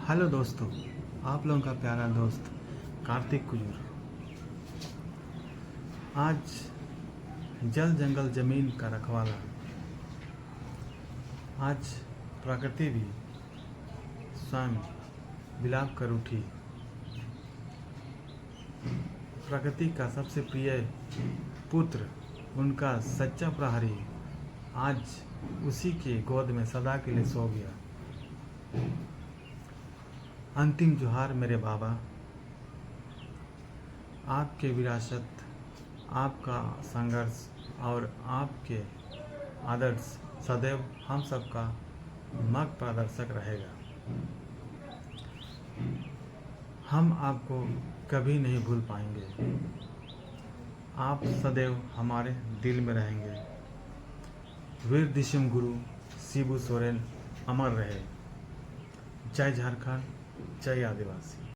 Hello दोस्तों, आप लोगों का प्यारा दोस्त कार्तिक कुजूर। आज जल जंगल जमीन का रखवाला, आज प्रकृति भी स्वयं विलाप कर उठी। प्रकृति का सबसे प्रिय पुत्र, उनका सच्चा प्रहरी, आज उसी के गोद में सदा के लिए सो गया। अंतिम जोहार मेरे बाबा, आपके विरासत, आपका संघर्ष और आपके आदर्श सदैव हम सबका मार्ग प्रदर्शक रहेगा। हम आपको कभी नहीं भूल पाएंगे। आप सदैव हमारे दिल में रहेंगे। वीर दिशम गुरु शिबू सोरेन अमर रहे। जय झारखंड, जय आदिवासी।